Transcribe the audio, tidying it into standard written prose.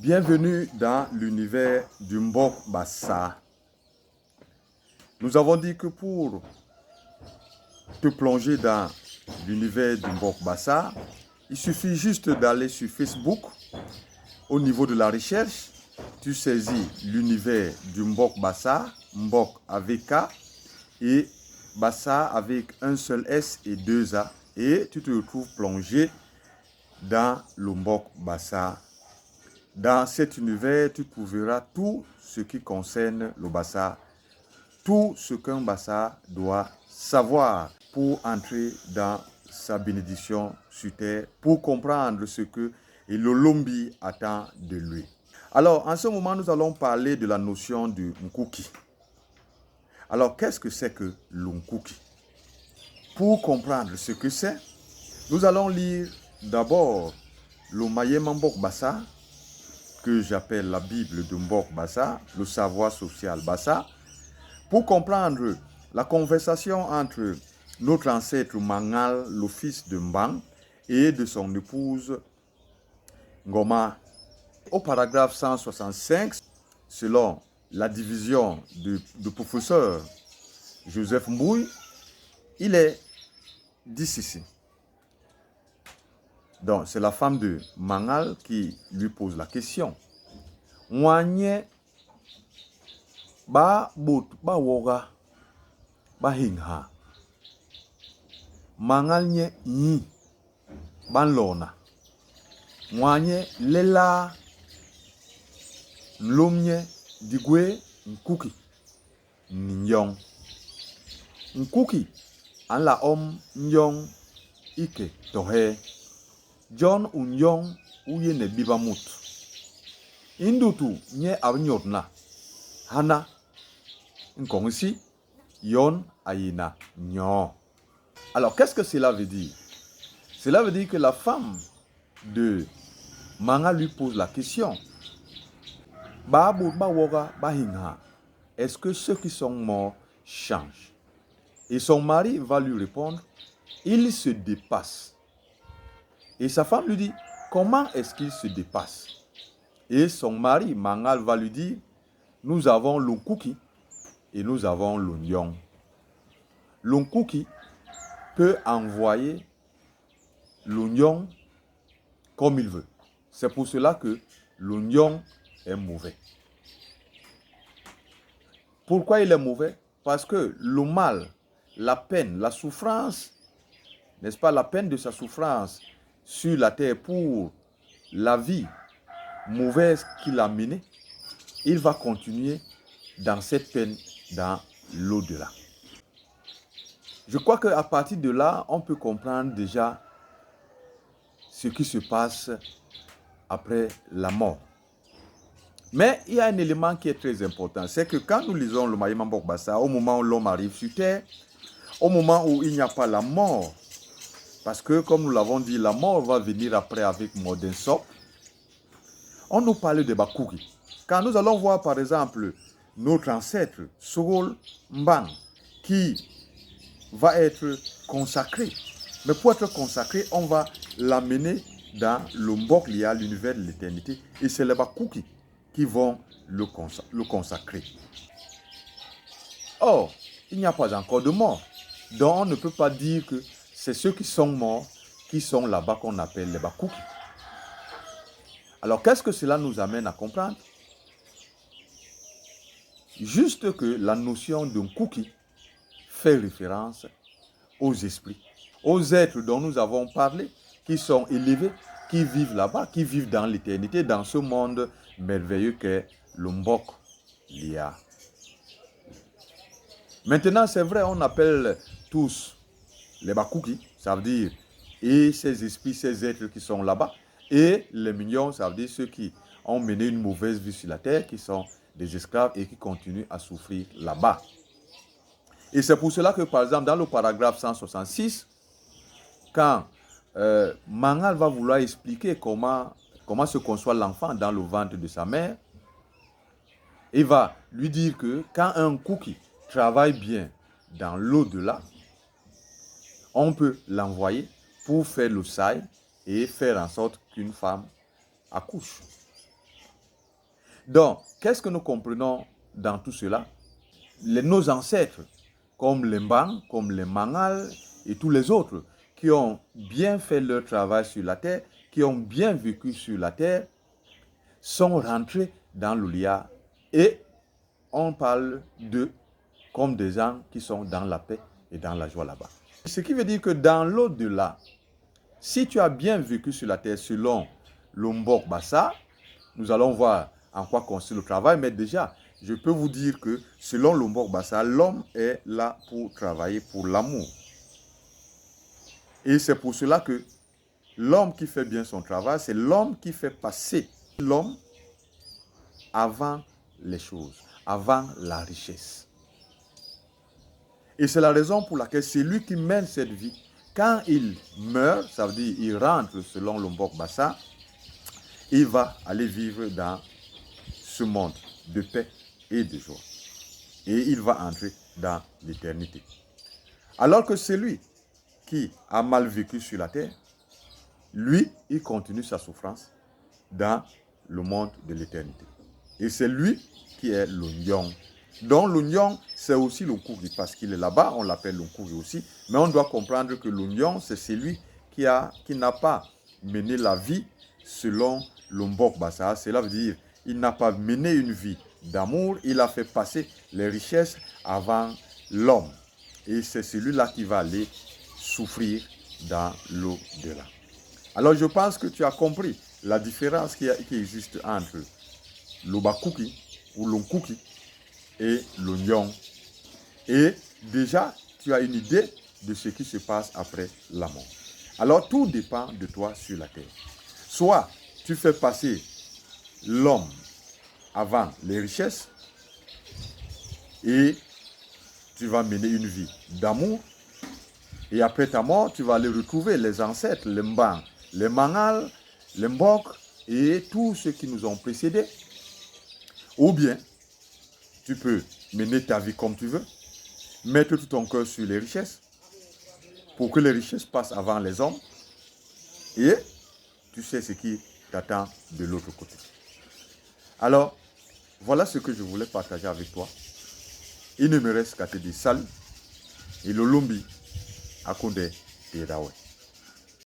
Bienvenue dans l'univers du Mbok Bassa. Nous avons dit que pour te plonger dans l'univers du Mbok Bassa, il suffit juste d'aller sur Facebook. Au niveau de la recherche, tu saisis l'univers du Mbok Bassa, Mbok avec K et Bassa avec un seul S et deux A. Et tu te retrouves plongé dans le Mbok Bassa. Dans cet univers, tu trouveras tout ce qui concerne le Bassa, tout ce qu'un Bassa doit savoir pour entrer dans sa bénédiction sur terre, pour comprendre ce que le Lombi attend de lui. Alors, en ce moment, nous allons parler de la notion du Nkuki. Alors, qu'est-ce que c'est que le Nkuki? Pour comprendre ce que c'est, nous allons lire d'abord le Mayema Mbok Bassa, que j'appelle la Bible de Mbok Bassa, le savoir social Bassa, pour comprendre la conversation entre notre ancêtre Mangal, le fils de Mbang, et de son épouse Ngoma. Au paragraphe 165, selon la division du professeur Joseph Mbouy, il est dit ceci. Donc, c'est la femme de Mangal qui lui pose la question. Mwanye ba bot ba woga ba hingha. Mangal nye yi ban lona. Mwanye lela lomye digwe nkuki nyong. Nkuki an la nyong ike tohe. John unyong uye ne bibamut. Indutu nye abnyotna. Hana nkongsi yon ayina nyo. Alors, qu'est-ce que cela veut dire? Cela veut dire que la femme de Manga lui pose la question. Est-ce que ceux qui sont morts changent? Et son mari va lui répondre, il se dépasse. Et sa femme lui dit, comment est-ce qu'il se dépasse? Et son mari, Mangal, va lui dire, nous avons l'Unkuki et nous avons l'Unyong. L'Unkuki peut envoyer l'Unyong comme il veut. C'est pour cela que l'Unyong est mauvais. Pourquoi il est mauvais? Parce que le mal, la peine, la souffrance, n'est-ce pas, la peine de sa souffrance sur la terre pour la vie mauvaise qu'il a menée, il va continuer dans cette peine dans l'au-delà. Je crois qu'à partir de là, on peut comprendre déjà ce qui se passe après la mort. Mais il y a un élément qui est très important, c'est que quand nous lisons le Mayema Mbok Bassa, au moment où l'homme arrive sur terre, au moment où il n'y a pas la mort, parce que comme nous l'avons dit, la mort va venir après avec Modern Sop, on nous parle de Bakuki. Quand nous allons voir par exemple notre ancêtre, Sogol Mbang, qui va être consacré. Mais pour être consacré, on va l'amener dans le Mbok lié à l'univers de l'éternité. Et c'est les Bakuki qui vont le consacrer. Or, il n'y a pas encore de mort. Donc on ne peut pas dire que c'est ceux qui sont morts qui sont là-bas qu'on appelle les Bakuki. Alors qu'est-ce que cela nous amène à comprendre? Juste que la notion d'un cookie fait référence aux esprits, aux êtres dont nous avons parlé, qui sont élevés, qui vivent là-bas, qui vivent dans l'éternité, dans ce monde merveilleux qu'est le Mbok Lia. Maintenant, c'est vrai, on appelle tous les Bakuki, ça veut dire, et ces esprits, ces êtres qui sont là-bas, et les mignons, ça veut dire ceux qui ont mené une mauvaise vie sur la terre, qui sont des esclaves et qui continuent à souffrir là-bas. Et c'est pour cela que, par exemple, dans le paragraphe 166, quand Mangal va vouloir expliquer comment se conçoit l'enfant dans le ventre de sa mère, il va lui dire que quand un cookie travaille bien dans l'au-delà, on peut l'envoyer pour faire le saï et faire en sorte qu'une femme accouche. Donc, qu'est-ce que nous comprenons dans tout cela? Nos ancêtres, comme les Mbang, comme les Mangal et tous les autres, qui ont bien fait leur travail sur la terre, qui ont bien vécu sur la terre, sont rentrés dans l'Oulia et on parle d'eux comme des gens qui sont dans la paix et dans la joie là-bas. Ce qui veut dire que dans l'au-delà, si tu as bien vécu sur la terre selon le Mbok Bassa, nous allons voir en quoi consiste le travail, mais déjà, je peux vous dire que selon le Mbok Bassa, l'homme est là pour travailler pour l'amour. Et c'est pour cela que l'homme qui fait bien son travail, c'est l'homme qui fait passer l'homme avant les choses, avant la richesse. Et c'est la raison pour laquelle celui qui mène cette vie, quand il meurt, ça veut dire il rentre selon le Mbok Bassa, il va aller vivre dans ce monde de paix et de joie. Et il va entrer dans l'éternité. Alors que celui qui a mal vécu sur la terre, lui, il continue sa souffrance dans le monde de l'éternité. Et c'est lui qui est l'Onyong. Donc l'Onyong, c'est aussi le Kouri, parce qu'il est là-bas, on l'appelle le Kouri aussi. Mais on doit comprendre que l'Onyong, c'est celui qui n'a pas mené la vie selon le Mbok Bassa. Cela veut dire il n'a pas mené une vie d'amour, il a fait passer les richesses avant l'homme. Et c'est celui-là qui va aller souffrir dans l'au-delà. Alors je pense que tu as compris la différence qui existe entre le Bakuki ou l'Onkuki et l'Onyong. Et déjà, tu as une idée de ce qui se passe après la mort. Alors tout dépend de toi sur la terre. Soit tu fais passer l'homme avant les richesses et tu vas mener une vie d'amour. Et après ta mort, tu vas aller retrouver les ancêtres, les Mbang, les Mangal, les Mbok et tous ceux qui nous ont précédés. Ou bien, tu peux mener ta vie comme tu veux, mettre tout ton cœur sur les richesses, pour que les richesses passent avant les hommes, et tu sais ce qui t'attend de l'autre côté. Alors, voilà ce que je voulais partager avec toi. Il ne me reste qu'à te dire salut, et le Lumbi, Akunde, Tedawe.